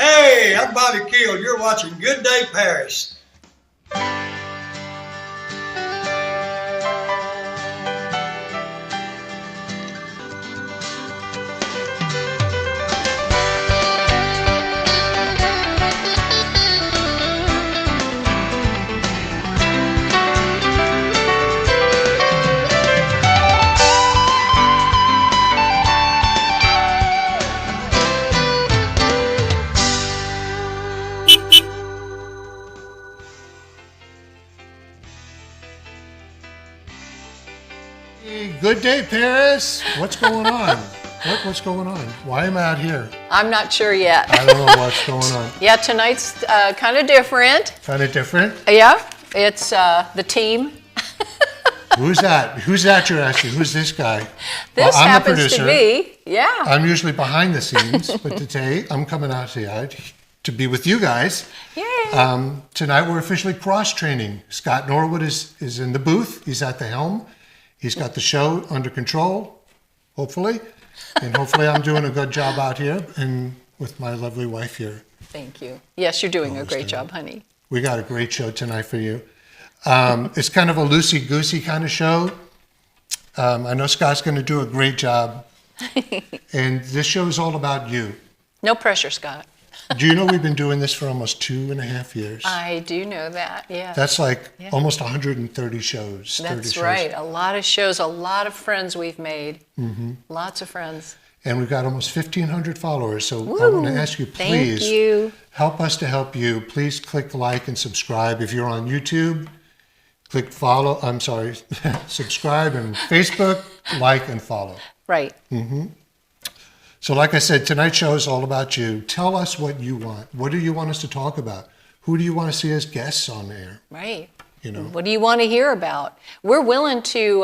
Hey, I'm Bobby Keel. You're watching Good Day Paris. Good day, Paris. What's going on? What's going on? Why am I out here? I'm not sure yet. I don't know what's going on. Yeah, tonight's kind of different. Kind of different? Yeah, it's the team. Who's that? Who's that you're asking? Who's this guy? This I'm happens the producer. to be, yeah. I'm usually behind the scenes, but today I'm coming out here to be with you guys. Yay. Tonight we're officially cross-training. Scott Norwood is in the booth. He's at the helm. He's got the show under control, hopefully. And hopefully I'm doing a good job out here and with my lovely wife here. Thank you. Yes, you're doing a great job, honey. We got a great show tonight for you. It's kind of a loosey-goosey kind of show. I know Scott's going to do a great job. And this show is all about you. No pressure, Scott. Do you know we've been doing this for almost 2.5 years? I do know that, yeah. That's like almost 130 shows. That's right. A lot of shows, a lot of friends we've made. Mm-hmm. Lots of friends. And we've got almost 1,500 followers. So I want to ask you, please, help us to help you. Please click like and subscribe. If you're on YouTube, click follow. I'm sorry, subscribe, and Facebook, like and follow. Right. Mm-hmm. So like I said, tonight's show is all about you. Tell us what you want. What do you want us to talk about? Who do you want to see as guests on there? Right. You know. What do you want to hear about? We're willing to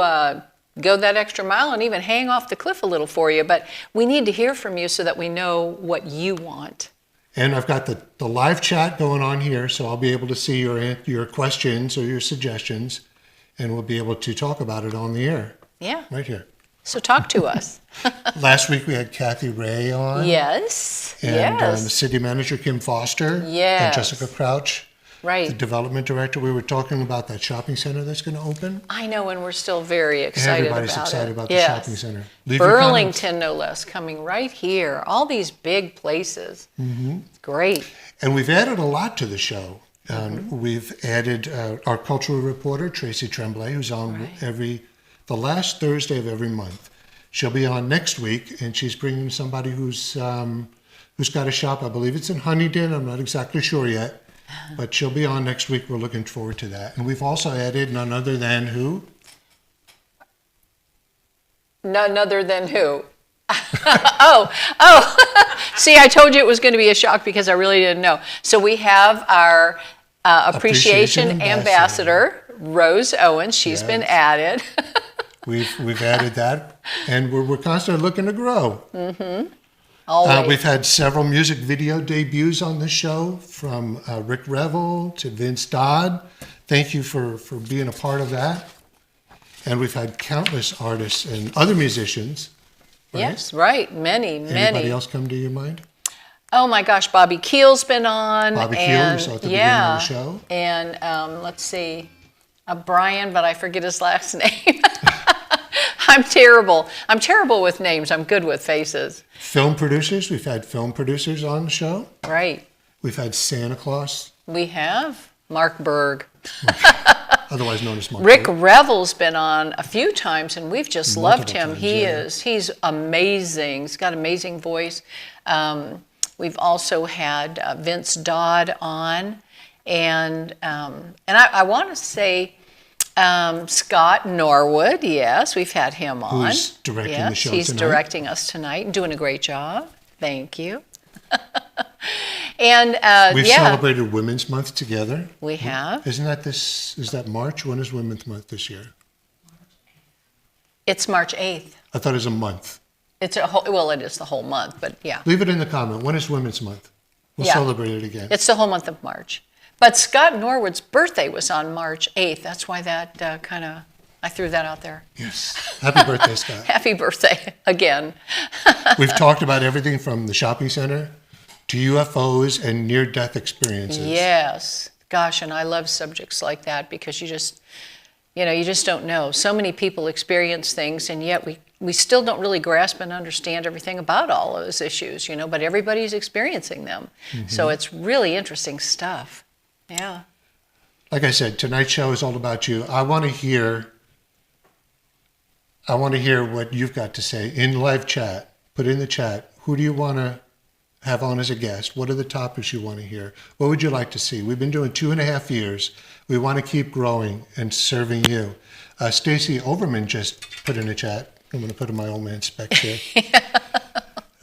go that extra mile and even hang off the cliff a little for you, but we need to hear from you so that we know what you want. And I've got the live chat going on here, so I'll be able to see your questions or your suggestions, and we'll be able to talk about it on the air. Yeah. Right here. So talk to us. Last week we had Kathy Ray on. Yes. And the city manager, Kim Foster. Yes. And Jessica Crouch. Right. The development director. We were talking about that shopping center that's going to open. I know, and we're still very excited about it. Everybody's excited about the shopping center. Burlington, no less, coming right here. All these big places. Mm-hmm. It's great. And we've added a lot to the show. We've added our cultural reporter, Tracy Tremblay, who's on the last Thursday of every month. She'll be on next week, and she's bringing somebody who's got a shop. I believe it's in Huntington. I'm not exactly sure yet, but she'll be on next week. We're looking forward to that. And we've also added none other than who? None other than who? Oh. See, I told you it was going to be a shock because I really didn't know. So we have our appreciation ambassador, Rose Owens. She's been added. We've added that, and we're constantly looking to grow. Mm-hmm. Always. We've had several music video debuts on this show, from Rick Revel to Vince Dodd. Thank you for being a part of that. And we've had countless artists and other musicians. Right? Yes, right. Many. Anybody else come to your mind? Oh my gosh, Bobby Keel's been on. Bobby Keel, you saw at the beginning of the show. And let's see, Brian, but I forget his last name. I'm terrible. I'm terrible with names. I'm good with faces. Film producers. We've had film producers on the show. Right. We've had Santa Claus. We have Mark Berg. Otherwise known as Mark Rick Berg. Revel's been on a few times, and we've just loved him. He's amazing. He's got an amazing voice. We've also had Vince Dodd on, and I want to say Scott Norwood. Yes, we've had him on. Who's directing the show tonight? He's directing us tonight and doing a great job. Thank you. And we've celebrated Women's Month together. We have. Is that March? When is Women's Month this year? It's March 8th. I thought it was a month. It's it is the whole month, but yeah. Leave it in the comment. When is Women's Month? We'll celebrate it again. It's the whole month of March. But Scott Norwood's birthday was on March 8th. That's why that I threw that out there. Yes. Happy birthday, Scott. Happy birthday again. We've talked about everything from the shopping center to UFOs and near-death experiences. Yes. Gosh, and I love subjects like that because you just don't know. So many people experience things, and yet we still don't really grasp and understand everything about all those issues, but everybody's experiencing them. So it's really interesting stuff. Yeah. Like I said, tonight's show is all about you. I want to hear what you've got to say in live chat. Put in the chat. Who do you want to have on as a guest? What are the topics you want to hear? What would you like to see? We've been doing 2.5 years. We want to keep growing and serving you. Stacy Overman just put in the chat. I'm going to put in my old man specs here.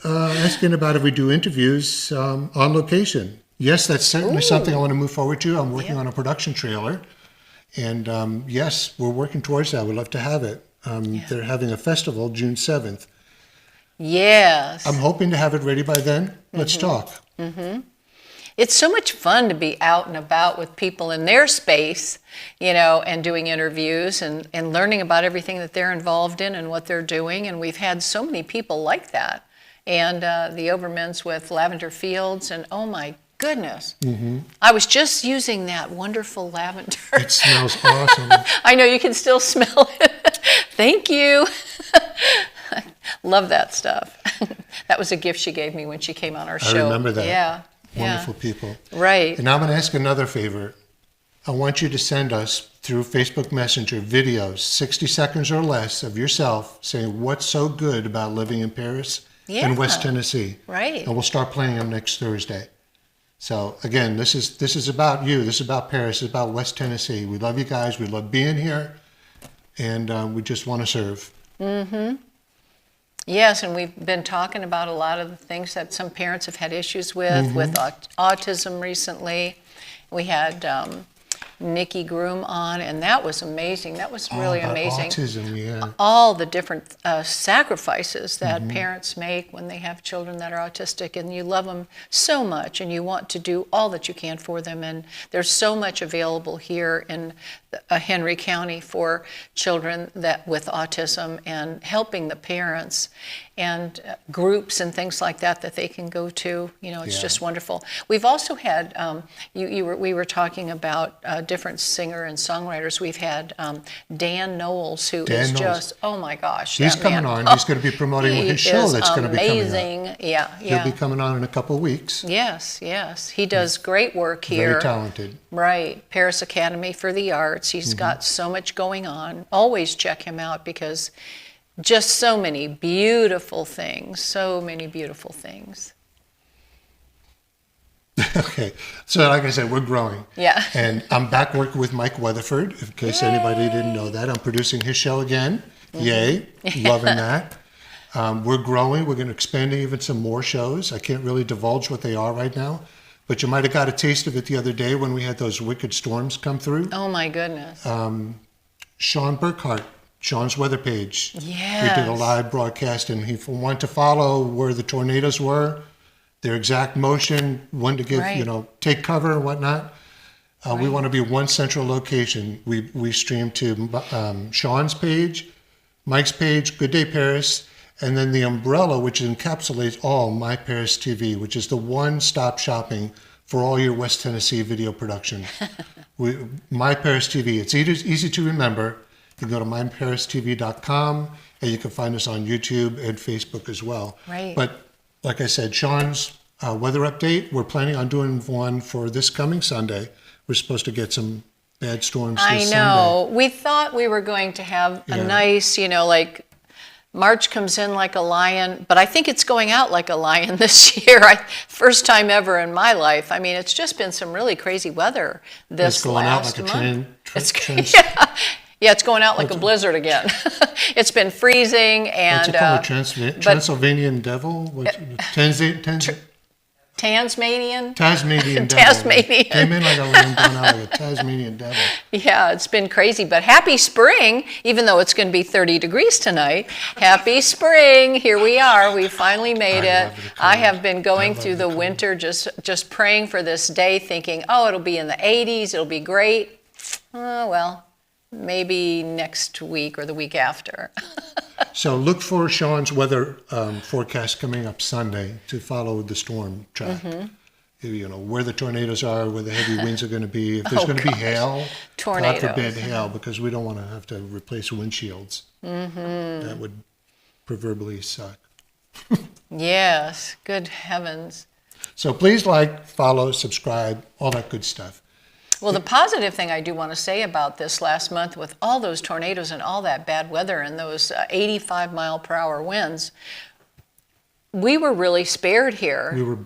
Asking about if we do interviews on location. Yes, that's certainly something I want to move forward to. I'm working on a production trailer. And yes, we're working towards that. We'd love to have it. They're having a festival June 7th. Yes. I'm hoping to have it ready by then. Let's talk. It's so much fun to be out and about with people in their space, and doing interviews and learning about everything that they're involved in and what they're doing. And we've had so many people like that. And the Overmans with Lavender Fields, and oh my goodness. I was just using that wonderful lavender. It smells awesome. I know, you can still smell it. Thank you. Love that stuff. That was a gift she gave me when she came on our show. I remember that. Yeah. Wonderful people. Right. And I'm going to ask another favor. I want you to send us through Facebook Messenger videos, 60 seconds or less, of yourself saying what's so good about living in Paris and West Tennessee. Right. And we'll start playing them next Thursday. So again, this is about you. This is about Paris. It's about West Tennessee. We love you guys. We love being here. And we just want to serve. Yes, and we've been talking about a lot of the things that some parents have had issues with autism recently. We had Nikki Groom on, and that was amazing. That was really amazing. Autism, yeah. All the different sacrifices that parents make when they have children that are autistic, and you love them so much, and you want to do all that you can for them. And there's so much available here in Henry County for children with autism, and helping the parents and groups and things like that they can go to. It's just wonderful. We've also had, we were talking about different singer and songwriters. We've had Dan Knowles, who is just, oh my gosh. He's coming on. He's going to be promoting his show that's going to be coming amazing. Yeah. He'll be coming on in a couple of weeks. Yes. He does great work here. Very talented. Right. Paris Academy for the Arts. He's got so much going on. Always check him out because just so many beautiful things. Okay. So like I said, we're growing. Yeah. And I'm back working with Mike Weatherford, in case anybody didn't know that. I'm producing his show again. Yay. Loving that. We're growing. We're going to expand even some more shows. I can't really divulge what they are right now, but you might have got a taste of it the other day when we had those wicked storms come through. Oh my goodness. Sean Burkhart, Sean's weather page. Yes. We did a live broadcast, and he wanted to follow where the tornadoes were, their exact motion, when to give, take cover and whatnot. We want to be one central location. We stream to Sean's page, Mike's page, Good Day Paris, and then the umbrella, which encapsulates all My Paris TV, which is the one-stop shopping for all your West Tennessee video production. My Paris TV. It's easy to remember. You can go to myparistv.com, and you can find us on YouTube and Facebook as well. Right. But like I said, Sean's weather update, we're planning on doing one for this coming Sunday. We're supposed to get some bad storms this Sunday. I know. We thought we were going to have a nice, like March comes in like a lion, but I think it's going out like a lion this year. First time ever in my life. I mean, it's just been some really crazy weather this last month. Yeah, it's going out like a blizzard again. It's been freezing and. What's it called? Transylvanian devil? Tasmanian? Tasmanian devil. Tasmanian. Came in like a lion, going out like a Tasmanian devil. Yeah, it's been crazy, but happy spring, even though it's going to be 30 degrees tonight. Happy spring, here we are, we finally made it. I have been going through the winter just praying for this day, thinking, it'll be in the 80s, it'll be great. Well, maybe next week or the week after. So look for Sean's weather forecast coming up Sunday to follow the storm track. You know, where the tornadoes are, where the heavy winds are going to be. If there's going to be hail, Tornadoes. God forbid hail, because we don't want to have to replace windshields. That would proverbially suck. Yes, good heavens. So please like, follow, subscribe, all that good stuff. Well, the positive thing I do want to say about this last month with all those tornadoes and all that bad weather and those 85 mile per hour winds, we were really spared here.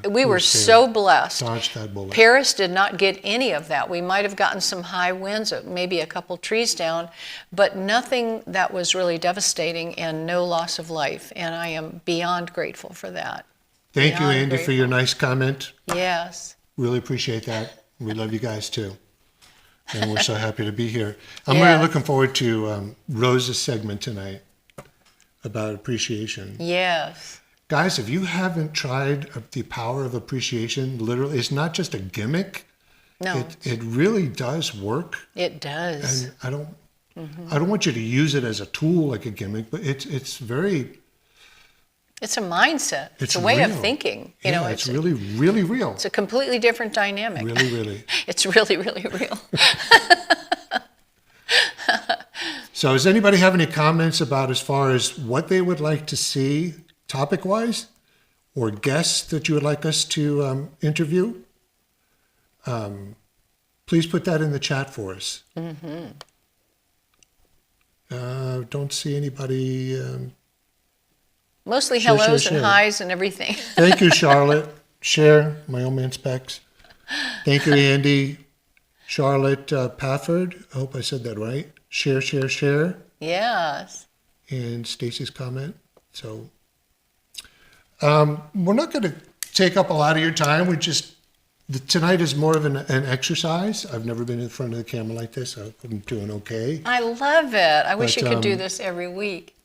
We were so blessed. Dodged that bullet. Paris did not get any of that. We might have gotten some high winds, maybe a couple trees down, but nothing that was really devastating and no loss of life. And I am beyond grateful for that. Thank you, Andy, for your nice comment. Yes. Really appreciate that. We love you guys too. And we're so happy to be here. I'm really looking forward to Rose's segment tonight about appreciation. Yes. Guys, if you haven't tried the power of appreciation, literally, it's not just a gimmick. No. It really does work. It does. And I don't want you to use it as a tool like a gimmick, but it's very... It's a mindset. It's a way of thinking. You know, it's really, really real. It's a completely different dynamic. Really, really. It's really, really real. So does anybody have any comments about as far as what they would like to see topic-wise, or guests that you would like us to interview? Please put that in the chat for us. Don't see anybody. Mostly hellos and highs and everything. Thank you, Charlotte. Share, my old man Specs. Thank you, Andy. Charlotte Pafford. I hope I said that right. Share, share, share. Yes. And Stacy's comment. So we're not going to take up a lot of your time. Tonight is more of an exercise. I've never been in front of the camera like this. I'm doing okay. I love it. I wish you could do this every week.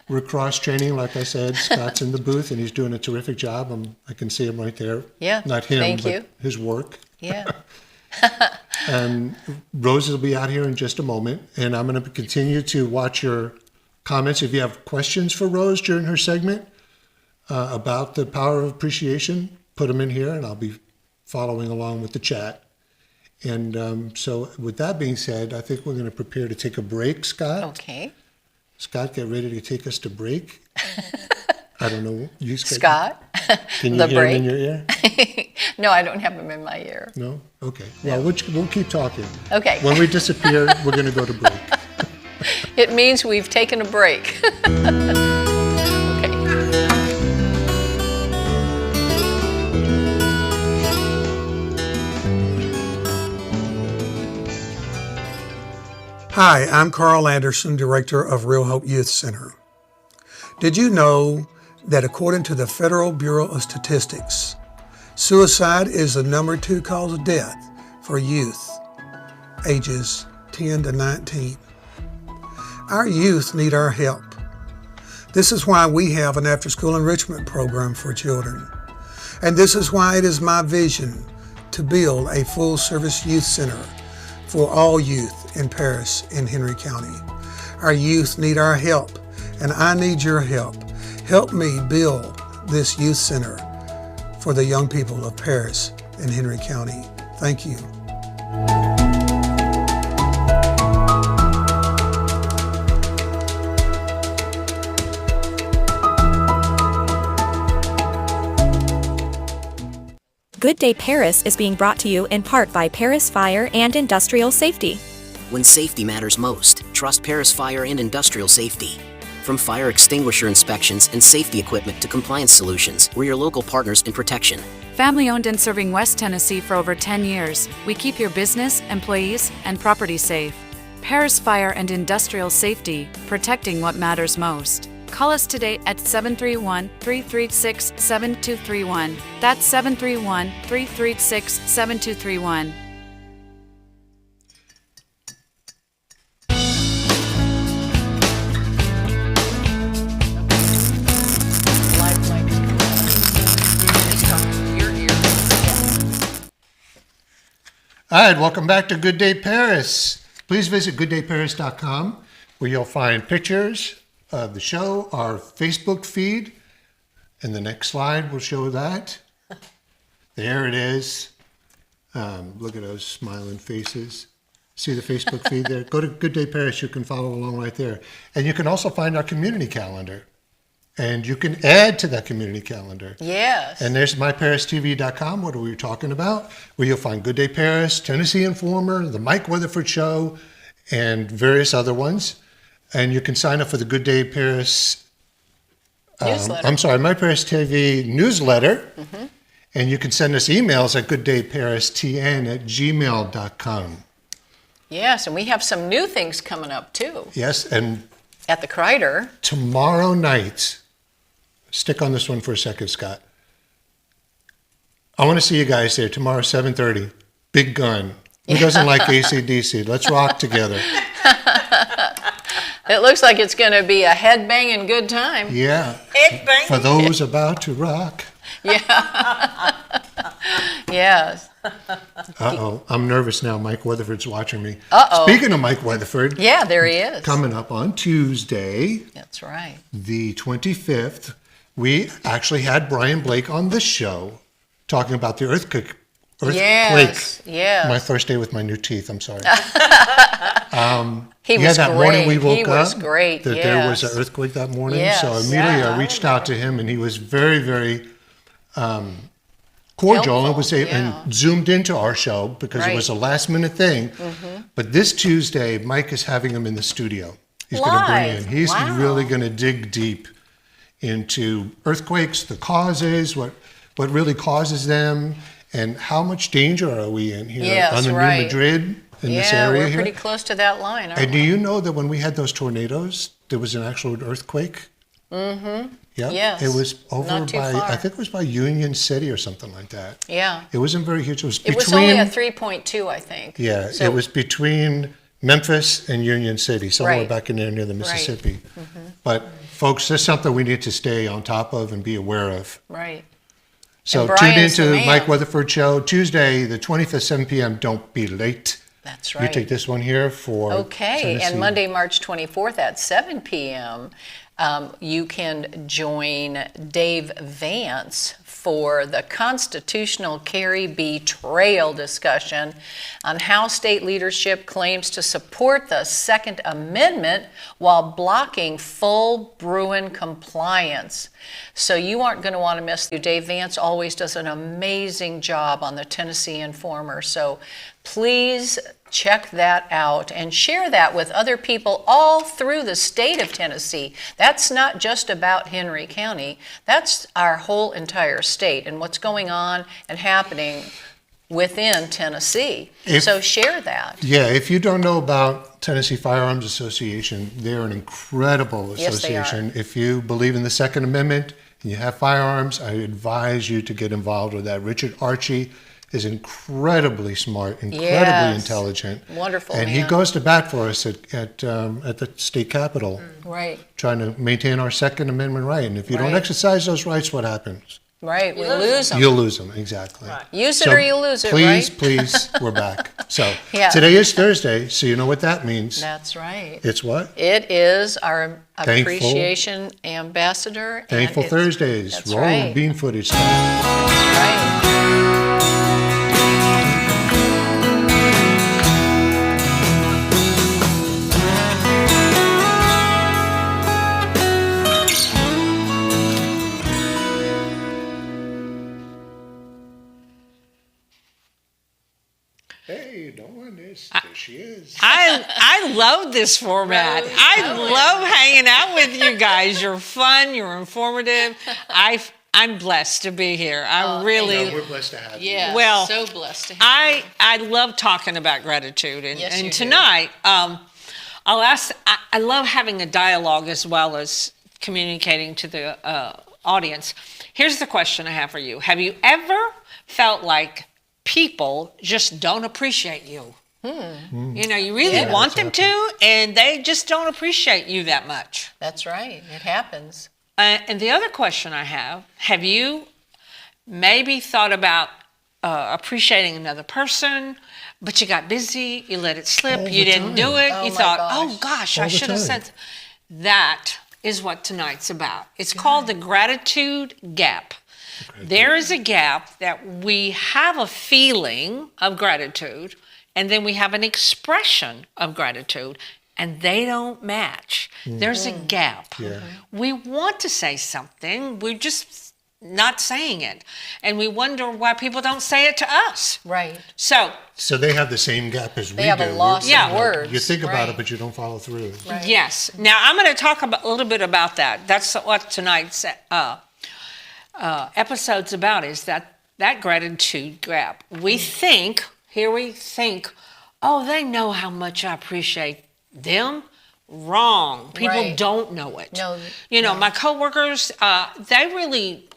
We're cross-training, like I said. Scott's in the booth, and he's doing a terrific job. I can see him right there. Yeah, not him, thank but you. His work. Yeah. And Rose will be out here in just a moment, and I'm going to continue to watch your comments. If you have questions for Rose during her segment about the power of appreciation, put them in here, and I'll be following along with the chat. And so with that being said, I think we're going to prepare to take a break, Scott. Okay. Scott, get ready to take us to break. I don't know. Scott, can you hear him in your ear? No, I don't have him in my ear. No? Okay. Well, we'll keep talking. Okay. When we disappear, we're going to go to break. It means we've taken a break. Okay. Hi, I'm Carl Anderson, Director of Real Hope Youth Center. Did you know that according to the Federal Bureau of Statistics, suicide is the number 2 cause of death for youth ages 10 to 19? Our youth need our help. This is why we have an after-school enrichment program for children. And this is why it is my vision to build a full-service youth center for all youth in Paris and Henry County. Our youth need our help, and I need your help. Help me build this youth center for the young people of Paris and Henry County. Thank you. Good Day Paris is being brought to you in part by Paris Fire and Industrial Safety. When safety matters most, trust Paris Fire and Industrial Safety. From fire extinguisher inspections and safety equipment to compliance solutions, we're your local partners in protection. Family owned and serving West Tennessee for over 10 years, we keep your business, employees, and property safe. Paris Fire and Industrial Safety, protecting what matters most. Call us today at 731-336-7231. That's 731-336-7231. All right, welcome back to Good Day Paris. Please visit gooddayparis.com where you'll find pictures of the show, our Facebook feed, and the next slide will show that. There it is. Look at those smiling faces. See the Facebook feed there? Go to Good Day Paris. You can follow along right there. And you can also find our community calendar. And you can add to that community calendar. Yes. And there's myparistv.com, what we were talking about, where you'll find Good Day Paris, Tennessee Informer, the Mike Weatherford Show, and various other ones. And you can sign up for the Good Day Paris, Newsletter. My Paris TV newsletter. Mm-hmm. And you can send us emails at gooddayparistn@gmail.com. Yes, and we have some new things coming up too. Yes, and At the Kreider. tomorrow night, stick on this one for a second, Scott. I want to see you guys there tomorrow, 7:30. Big Gun. Who doesn't like AC/DC? Let's rock together. It looks like it's going to be a head-banging good time. Yeah. For those about to rock. Yes. Uh-oh. I'm nervous now. Mike Weatherford's watching me. Uh-oh. Speaking of Mike Weatherford. Yeah, there he is. Coming up on Tuesday, That's right. the 25th, we actually had Brian Blake on the show talking about the earthquake. Yes. Yes. My first day with my new teeth, I'm sorry. He was that great. morning we woke He up, was great. that there was an earthquake that morning. Yes. So immediately I reached out to him, and he was very, very cordial Helpful, and zoomed into our show because it was a last minute thing. Mm-hmm. But this Tuesday, Mike is having him in the studio. He's going to bring in. He's really going to dig deep into earthquakes, the causes, what really causes them, and how much danger are we in here on the New Madrid in this area we're here. pretty close to that line, aren't And we? do you know that when we had those tornadoes, there was an actual earthquake? Mm-hmm. Yeah. Yes. It was over Not too by, far. I think it was by Union City or something like that. Yeah. It wasn't very huge. It was It was only a 3.2, I think. Yeah, So- it was between Memphis and Union City, somewhere Right. back in there near the Mississippi. Mm-hmm. But folks, that's something we need to stay on top of and be aware of. Right. So And tune Brian's the into man. Mike Weatherford Show Tuesday, the 25th, 7 p.m. Don't be late. That's You right. take this one here for Okay, Tennessee. and Monday, March 24th at 7 p.m., you can join Dave Vance for the constitutional carry betrayal discussion on how state leadership claims to support the Second Amendment while blocking full Bruin compliance. So you aren't going to want to miss. Dave Vance always does an amazing job on the Tennessee Informer. So please check that out and share that with other people all through the state of Tennessee. That's not just about Henry County. That's our whole entire state and what's going on and happening within Tennessee. So share that. Yeah, if you don't know about Tennessee Firearms Association, they're an incredible Yes, they are. association. If you believe in the Second Amendment and you have firearms, I advise you to get involved with that. Richard Archie is incredibly smart, incredibly intelligent. Wonderful and man. he goes to bat for us at the state capitol, Right, trying to maintain our Second Amendment right. And if you don't Right. exercise those rights, what happens? right. We lose them. You'll lose them, exactly. Use it or you lose it, please, right? Please, we're back. So Yeah. today is Thursday, so you know what that means. That's right. It's what? It is our Thankful- appreciation ambassador. and Thankful it's- Thursdays. That's Rolling right. bean footage. Right. Hey, no one is. There she is. I love this format. I love hanging out with you guys. You're fun. You're informative. I'm blessed to be here. I really. We're blessed to have you. Yeah, Well, so blessed to have you. I love talking about gratitude, and, Yes, you and do. tonight I'll ask. I love having a dialogue as well as communicating to the audience. Here's the question I have for you: have you ever felt like people just don't appreciate you? You know, you really want them to, and they just don't appreciate you that much. That's right. It happens. And the other question I have you maybe thought about appreciating another person, but you got busy, you let it slip, All you the didn't time. do it, Oh you my thought, gosh. oh gosh, All I the should have time. said. That is what tonight's about. It's called the gratitude gap. There is a gap that we have a feeling of gratitude, and then we have an expression of gratitude, and they don't match. There's a gap. Yeah. We want to say something, we're just not saying it. And we wonder why people don't say it to us. Right. So, So they have the same gap as we do. They have a loss Yeah. of words. You think about Right. it, but you don't follow through. Right. yes. Now, I'm going to talk a little bit about that. That's what tonight's episode's about, is that gratitude gap. We think, oh, they know how much I appreciate them. Wrong. People Right. don't know it. No, You know, my coworkers, they really,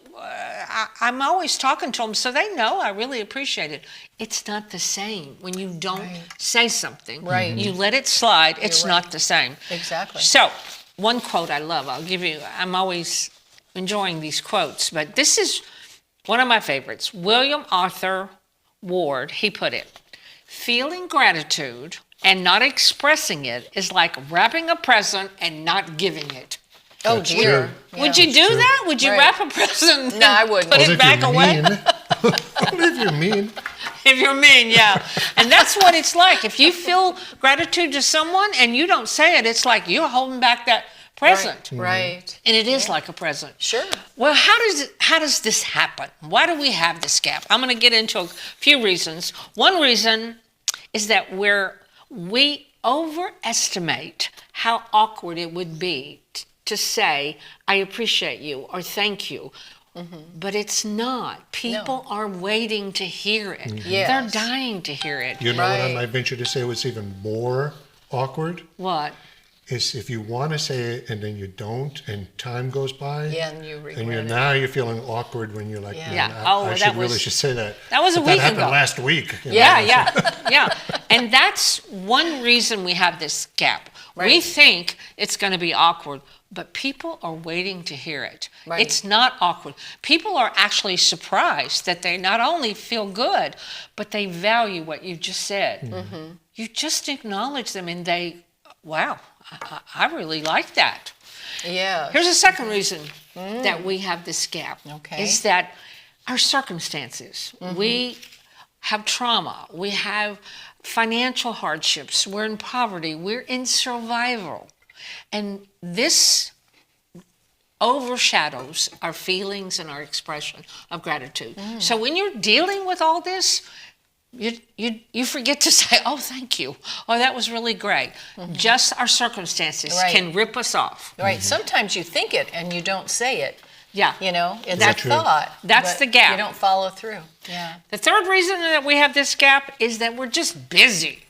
I'm always talking to them, so they know I really appreciate it. It's not the same when you don't Right. say something. Right. You let it slide, it's right. not the same. Exactly. So, one quote I love, I'm always enjoying these quotes, but this is one of my favorites. William Arthur Ward, he put it, feeling gratitude and not expressing it is like wrapping a present and not giving it. Oh That's dear. true. Would you do true. that? Would you Right. wrap a present and No, I wouldn't. put Only it if back you're away? mean. Only if you're mean. If you're mean, yeah. And that's what it's like. If you feel gratitude to someone and you don't say it, it's like you're holding back that present. Right. And it is like a present. Sure. Well, how does this happen? Why do we have this gap? I'm going to get into a few reasons. One reason is that we overestimate how awkward it would be to say, I appreciate you or thank you. But it's not. People are waiting to hear it. Yes. They're dying to hear it. You know what I Right. might venture to say was even more awkward? What? Is if you want to say it and then you don't and time goes by. Yeah, and you regret it. now you're feeling awkward when you're like, Yeah. man, Yeah. Oh, I that should was- really should say that. that was a But week that happened ago. last week. you know, Yeah, so- yeah, yeah. And that's one reason we have this gap. We Right. think it's going to be awkward, but people are waiting to hear it. Right. It's not awkward. People are actually surprised that they not only feel good, but they value what you just said. You just acknowledge them and wow, I really like that. Yeah. Here's a second reason that we have this gap. Okay. Is that our circumstances. We have trauma. We have financial hardships. We're in poverty. We're in survival. And this overshadows our feelings and our expression of gratitude. So when you're dealing with all this, you forget to say, oh, thank you. Oh, that was really great. Just our circumstances Right. can rip us off. Right. Sometimes you think it and you don't say it. Yeah. You know, it's That's a true. thought. That's but the gap. You don't follow through. Yeah. The third reason that we have this gap is that we're just busy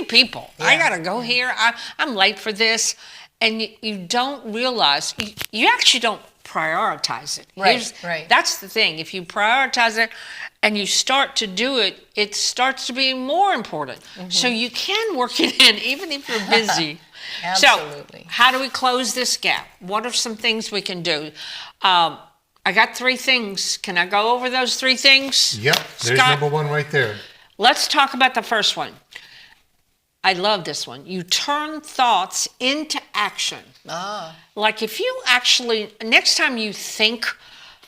people. I Yeah. got to go here. I'm late for this. And you don't realize, you actually don't prioritize it. Right, right. That's the thing. If you prioritize it and you start to do it, it starts to be more important. So you can work it in even if you're busy. Absolutely. So how do we close this gap? What are some things we can do? I got 3 things. Can I go over those 3 things? Yep, there's Scott? number one right there. Let's talk about the first one. I love this one. You turn thoughts into action. Like if you actually, next time you think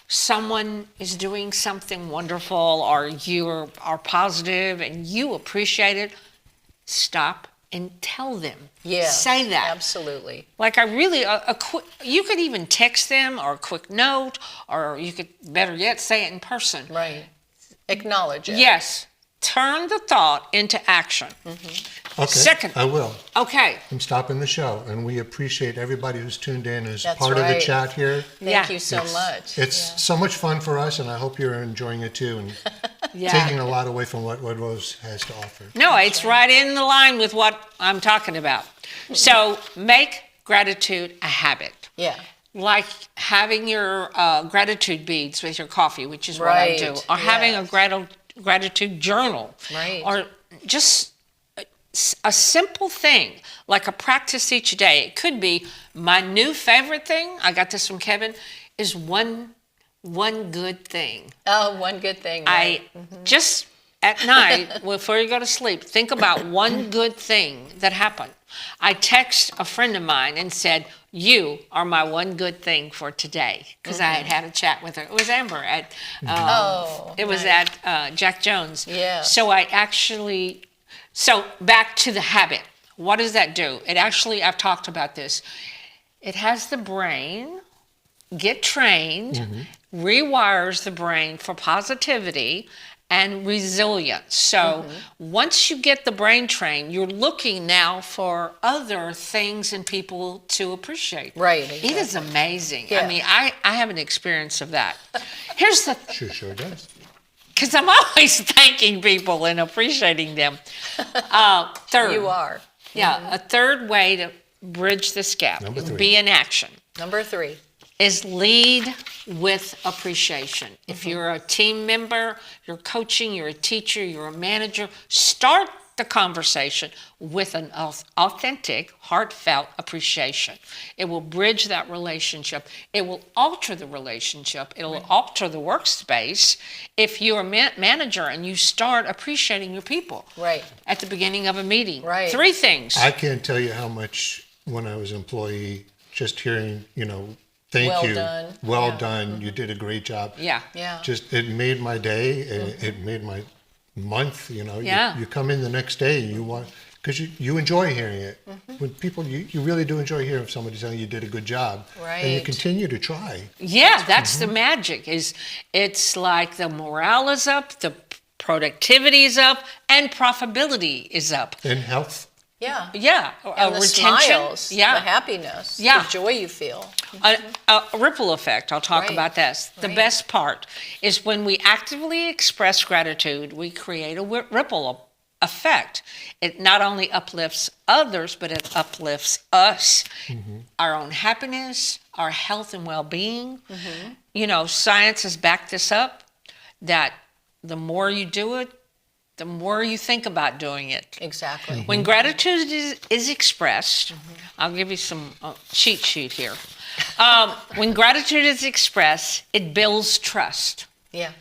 someone is doing something wonderful or you are positive and you appreciate it, stop and tell them. Yeah. Say that. Absolutely. Like I really, you could even text them or a quick note, or you could, better yet, say it in person. Right. Acknowledge it. Yes. Turn the thought into action. Okay, Second. I will. Okay. I'm stopping the show, and we appreciate everybody who's tuned in as That's part of the right. chat here. Yeah. Thank you so much. It's so much fun for us, and I hope you're enjoying it too, and Yeah. taking a lot away from what Rose has to offer. No, it's right in the line with what I'm talking about. So make gratitude a habit. Yeah. Like having your gratitude beads with your coffee, which is what I do, Right, or having a yes. gratitude journal, Right. or just a simple thing like a practice each day. It could be my new favorite thing. I got this from Kevin. Is one one good thing. Oh, one good thing. Right? Just at night, before you go to sleep, think about one good thing that happened. I text a friend of mine and said, "You are my one good thing for today," because I had a chat with her. It was Amber at. It was at Jack Jones. Yeah. So So back to the habit. What does that do? It actually, I've talked about this. It has the brain get trained, rewires the brain for positivity and resilience. So once you get the brain trained, you're looking now for other things and people to appreciate. Right. It Exactly. is amazing. Yeah. I mean, I have an experience of that. Here's the Sure does. because I'm always thanking people and appreciating them. Third. You are. Yeah, a third way to bridge this gap, Number 3. be in action, Number 3. is lead with appreciation. If you're a team member, you're coaching, you're a teacher, you're a manager, start the conversation with an authentic, heartfelt appreciation. It will bridge that relationship. It will alter the relationship. It will alter the workspace if you're a manager and you start appreciating your people. Right. At the beginning of a meeting. Right. 3 things. I can't tell you how much when I was an employee, just hearing, thank Well you, done. well Yeah. done, you did a great job. Yeah. Yeah. Just, it made my day, and it made my month, Yeah. You come in the next day, and you want, because you enjoy hearing it. When people, you really do enjoy hearing somebody saying you did a good job. And you Right. continue to try. Yeah, that's the magic. It's like the morale is up, the productivity is up, and profitability is up. And health. Yeah. Yeah, And the retention. smiles, Yeah, the happiness, Yeah. the joy you feel. a ripple effect. I'll talk Right. about this. The Right. best part is when we actively express gratitude, we create a ripple effect. It not only uplifts others, but it uplifts us, our own happiness, our health and well-being. Science has backed this up, that the more you do it, the more you think about doing it. Exactly. When gratitude is expressed, I'll give you some cheat sheet here. When gratitude is expressed, it builds trust. Yeah.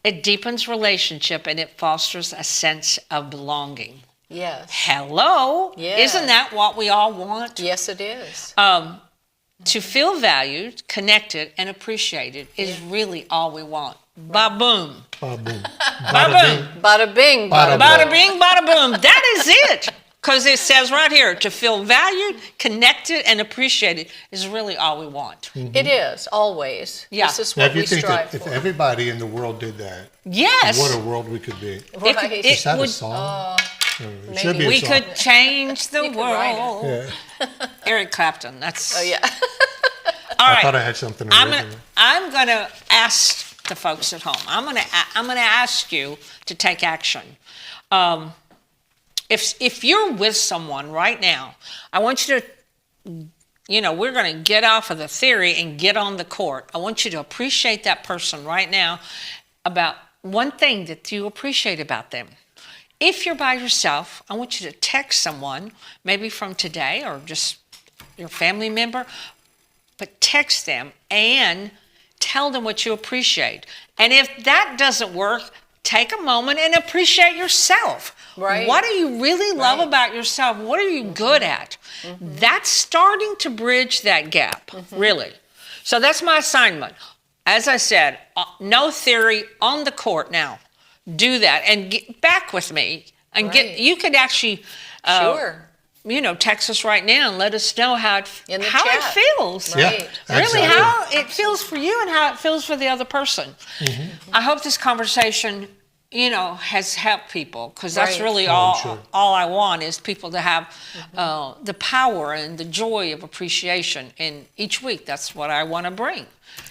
It deepens relationship and it fosters a sense of belonging. Yes. Hello? Yeah. Isn't that what we all want? Yes, it is. To feel valued, connected, and appreciated is really all we want. Ba-boom. Ba-boom. Ba-boom. Bada bing, bada Bada bing, bada boom. That is it. Because it says right here, to feel valued, connected, and appreciated is really all we want. It is, always. Yeah. This is Now, what if you we think strive that if for. everybody in the world did that, Yes. what a world we could be. Right. Is that a would- song? It should be a We song. could change the You could write it. world. Yeah. Eric Clapton. That's Oh, yeah. all I right. thought I had something I'm original. gonna ask the folks at home. I'm gonna ask you to take action. If you're with someone right now, I want you to, we're gonna get off of the theory and get on the court. I want you to appreciate that person right now about one thing that you appreciate about them. If you're by yourself, I want you to text someone, maybe from today or just your family member, but text them and tell them what you appreciate. And if that doesn't work, take a moment and appreciate yourself. Right. What do you really love Right. about yourself? What are you good at? That's starting to bridge that gap, really. So that's my assignment. As I said, no theory, on the court now. Do that and get back with me. And Right. you could actually Sure. text us right now and let us know how it In the how it chat. feels. Yeah, Right. Really, exactly. how it feels for you and how it feels for the other person. I hope this conversation, has helped people, because that's Right. really I'm all sure. all I want is people to have the power and the joy of appreciation. And each week, that's what I want to bring.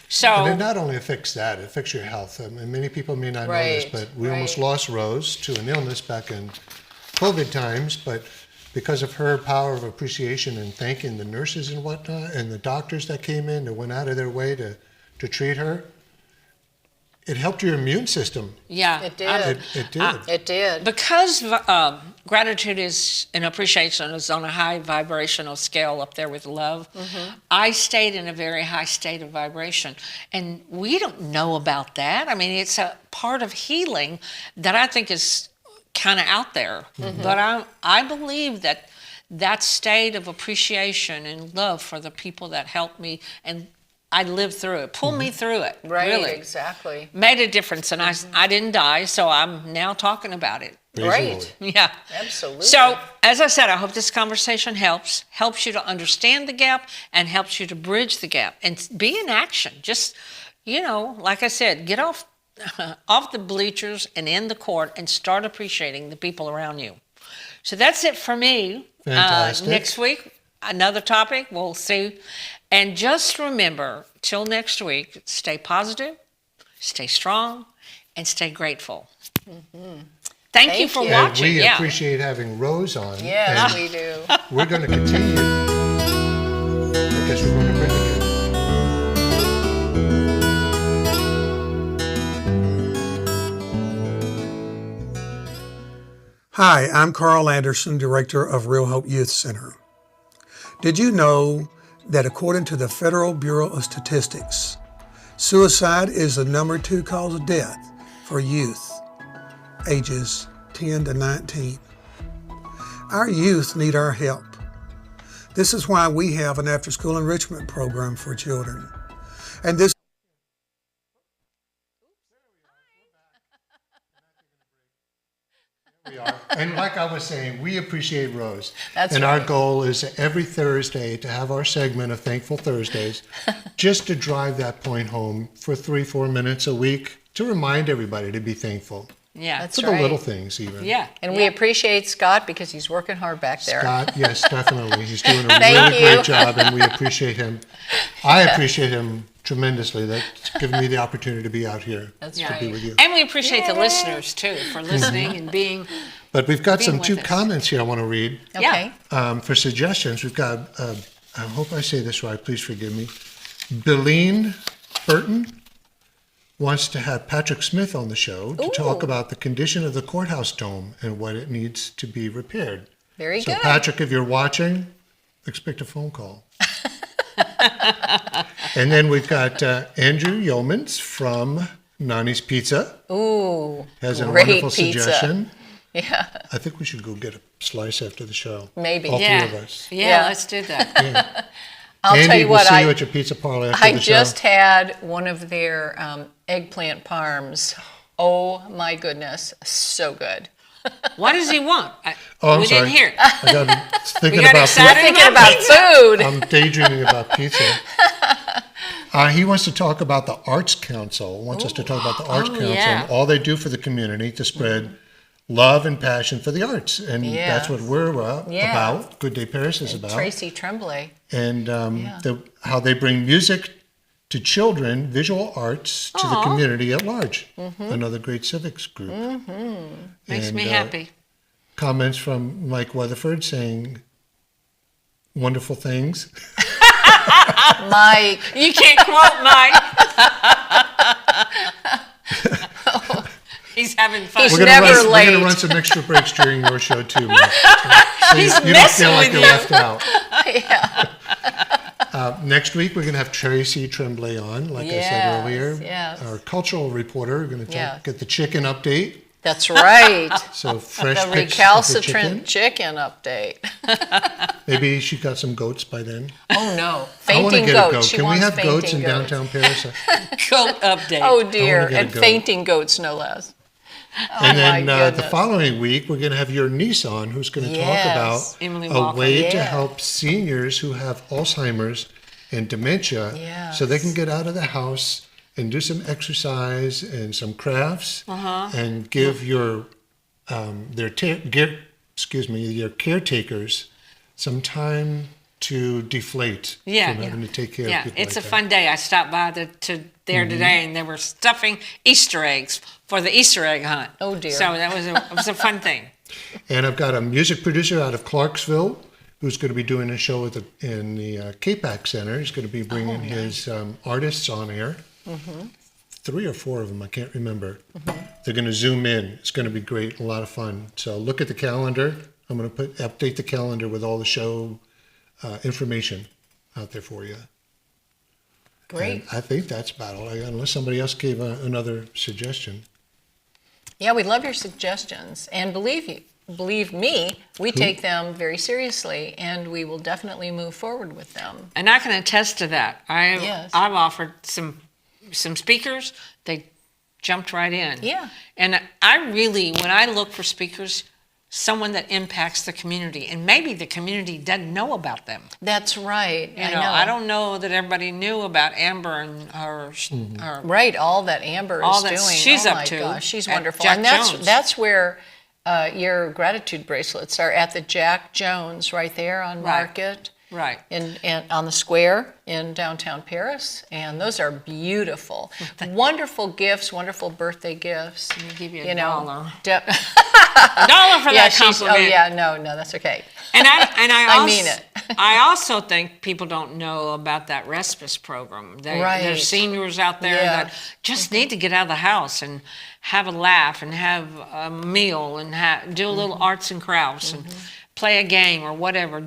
So And it not only affects that, it affects your health. I mean, many people may not know this, Right, but we almost right. lost Rose to an illness back in COVID times, but because of her power of appreciation and thanking the nurses and whatnot, and the doctors that came in that went out of their way to treat her, it helped your immune system. yeah, It did. It did. It did. because gratitude is and appreciation is on a high vibrational scale up there with love. I stayed in a very high state of vibration, and we don't know about that. I mean, it's a part of healing that I think is kind of out there. But I believe that state of appreciation and love for the people that helped me, and I lived through it, pulled me through it. Right, really. exactly. Made a difference, and I didn't die, so I'm now talking about it. Right. Yeah. Absolutely. So, as I said, I hope this conversation helps you to understand the gap and helps you to bridge the gap and be in action. Just, like I said, get off the bleachers and in the court and start appreciating the people around you. So that's it for me. Fantastic. Next week, another topic. We'll see. And just remember, till next week, stay positive, stay strong, and stay grateful. Thank you for you. And watching. we Yeah. appreciate having Rose on. Yes, and we do. we're going to continue. I guess we're going to bring again. Hi, I'm Carl Anderson, Director of Real Hope Youth Center. Did you know that according to the Federal Bureau of Statistics, suicide is the number 2 cause of death for youth ages 10 to 19? Our youth need our help. This is why we have an after-school enrichment program for children. And this We are. And like I was saying, we appreciate Rose. That's and right. our goal is every Thursday to have our segment of Thankful Thursdays, just to drive that point home for 3-4 minutes a week to remind everybody to be thankful. Yeah. That's For right. the little things even. Yeah. And we appreciate Scott because he's working hard back there. Scott, yes, definitely. He's doing a Thank really you. great job, and we appreciate him. I appreciate him tremendously. That's given me the opportunity to be out here That's to right. be with you. And we appreciate the listeners, too, for listening and being... But we've got being some with 2 us. comments here I want to read Okay. for suggestions. We've got, I hope I say this right, please forgive me. Beleen Burton wants to have Patrick Smith on the show to talk Ooh. about the condition of the courthouse dome and what it needs to be repaired. Very So good. Patrick, if you're watching, expect a phone call. And then we've got Andrew Yeomans from Nani's Pizza. Ooh, Has a great wonderful pizza. suggestion. Yeah, I think we should go get a slice after the show. Maybe. All Yeah. 3 of us. Yeah, Yeah. let's do that. I'll Andy, tell you we'll what, see you at your pizza parlor after I the show. just had one of their eggplant parms. Oh my goodness, so good. What does he want? Oh, I'm we sorry. didn't hear. I got thinking got about excited? Thinking about food. I'm daydreaming about pizza. He wants to talk about the Arts Council, wants us to talk about the Arts Council yeah. and all they do for the community to spread love and passion for the arts. And that's what we're Yeah. about, Good Day Paris is about. Tracy Tremblay. And how they bring music to children, visual arts to the community at large. Another great civics group. Makes And, me happy. Comments from Mike Weatherford saying wonderful things. Mike, You can't quote Mike. He's having fun. He's We're never We're late. gonna run some extra breaks during your show too, Mike. So He's you don't messing feel like with you're you. left out. yeah. Next week we're gonna have Tracy Tremblay on, like I said Yes, earlier. yes. Our cultural reporter. We're gonna Yes. get the chicken update. That's right. So fresh The pics of the recalcitrant chicken update. Maybe she got some goats by then. Oh no, I want to fainting get goats. a goat. She Can we wants have goats in fainting goats. downtown Paris? Goat update. Oh dear, get a and goat. fainting goats no less. And then my the goodness. following week, we're going to have your niece on, who's going to Yes. talk about Emily a Walker. way to Yeah. help seniors who have Alzheimer's and dementia, so they can get out of the house and do some exercise and some crafts, and give your your caretakers some time to deflate from having to take care of Yeah, people it's like a that. fun day. I stopped by there today, and they were stuffing Easter eggs for the Easter egg hunt. Oh, dear. So that was a fun thing. And I've got a music producer out of Clarksville who's going to be doing a show in the KPAC Center. He's going to be bringing his artists on air. 3 or 4 of them, I can't remember. They're going to Zoom in. It's going to be great, a lot of fun. So look at the calendar. I'm going to update the calendar with all the show information out there for you. Great. And I think that's about all I got, unless somebody else gave another suggestion. Yeah, we love your suggestions, and believe me, we take them very seriously, and we will definitely move forward with them. And I can attest to that. Yes. I've offered some speakers. They jumped right in. Yeah. And I really, when I look for speakers, someone that impacts the community, and maybe the community doesn't know about them. That's right. You know, I don't know that everybody knew about Amber and her Right, all that Amber all is that doing. she's oh up my to gosh, she's at wonderful. Jack And Jones. that's where your gratitude bracelets are at the Jack Jones right there on Right. Market. Right. In on the square in downtown Paris, and those are beautiful, wonderful gifts, wonderful birthday gifts. Let me give you a know, dollar. de- $1 for yeah, that she's. compliment. Oh yeah, no, that's okay. And I I also, mean it. I also think people don't know about that respite program. Right. There's seniors out there Yeah. that just need to get out of the house and have a laugh and have a meal and do a little arts and crafts and play a game or whatever.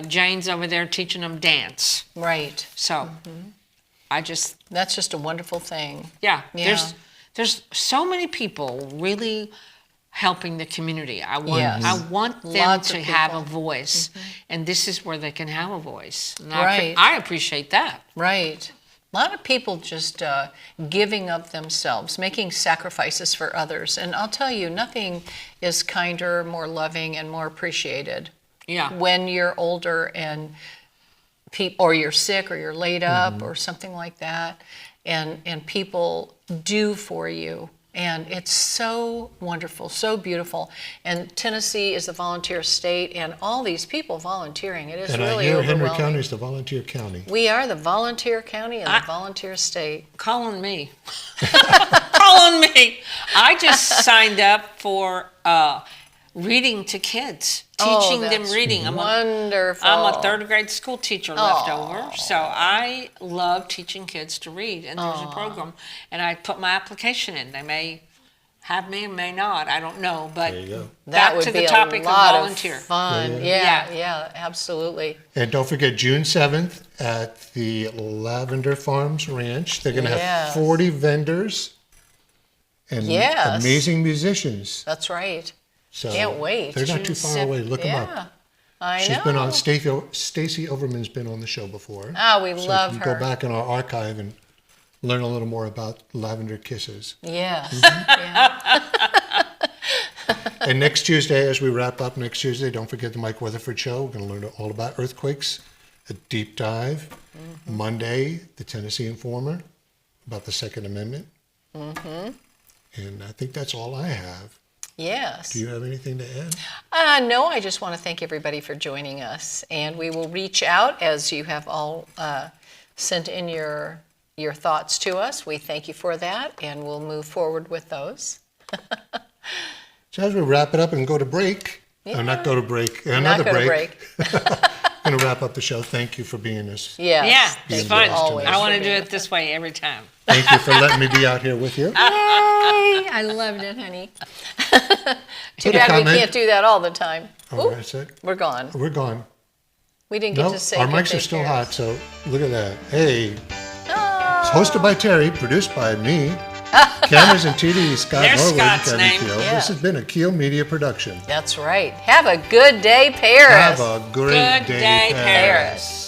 Jane's over there teaching them dance. Right. So That's just a wonderful thing. yeah. Yeah. There's so many people really helping the community. I Yes. want them Lots to of have a people. voice, and this is where they can have a voice. And Right. I appreciate that. Right. A lot of people just giving of themselves, making sacrifices for others. And I'll tell you, nothing is kinder, more loving, and more appreciated Yeah. when you're older and or you're sick or you're laid up or something like that. And people do for you. And it's so wonderful, so beautiful. And Tennessee is a volunteer state, and all these people volunteering. It is And really I hear Henry overwhelming. County is the volunteer county. We are the volunteer county and the volunteer state. Call on me. Call on me. I just signed up for reading to kids, teaching them that's reading. wonderful. I'm a third grade school teacher left over, so I love teaching kids to read. And there's a program, and I put my application in. They may have me, may not. I don't know, but There you go. That back would to be the a topic lot of volunteer. fun. Yeah. Yeah, absolutely. And don't forget June 7th at the Lavender Farms Ranch. They're going to Yes. have 40 vendors and Yes. amazing musicians. That's right. So Can't wait. They're not June too far 7th. away. Look them Yeah, up. I She's know. been on, Stacey Overman's been on the show before. We So love you her. can go back in our archive and learn a little more about Lavender Kisses. Yes. Mm-hmm. Yeah. And next Tuesday, as we wrap up next Tuesday, don't forget the Mike Weatherford Show. We're going to learn all about earthquakes, a deep dive. Mm-hmm. Monday, the Tennessee Informer about the Second Amendment. Mm-hmm. And I think that's all I have. Yes. Do you have anything to add? No, I just want to thank everybody for joining us. And we will reach out as you have all sent in your thoughts to us. We thank you for that, and we'll move forward with those. So as we wrap it up and go to break, not go to break, another Not gonna break. I'm going to wrap up the show. Thank you for being us. Yes. Yeah, Thank it's you fun. always I want for to do being it with this way every time. Thank you for letting me be out here with you. Yay! I loved it, honey. Too Put a bad we comment. can't do that all the time. All Oop, right, that's it. we're gone. We're gone. We didn't get No, to say our good mics day, are still Paris. hot, so look at that. Hey, Oh. it's hosted by Terry, produced by me. Cameras and TD, Scott There's Norwood, Scott's Kevin name. Keel. Yeah. This has been a Keel Media production. That's right. Have a good day, Paris. Have a great Good day, Paris. Paris.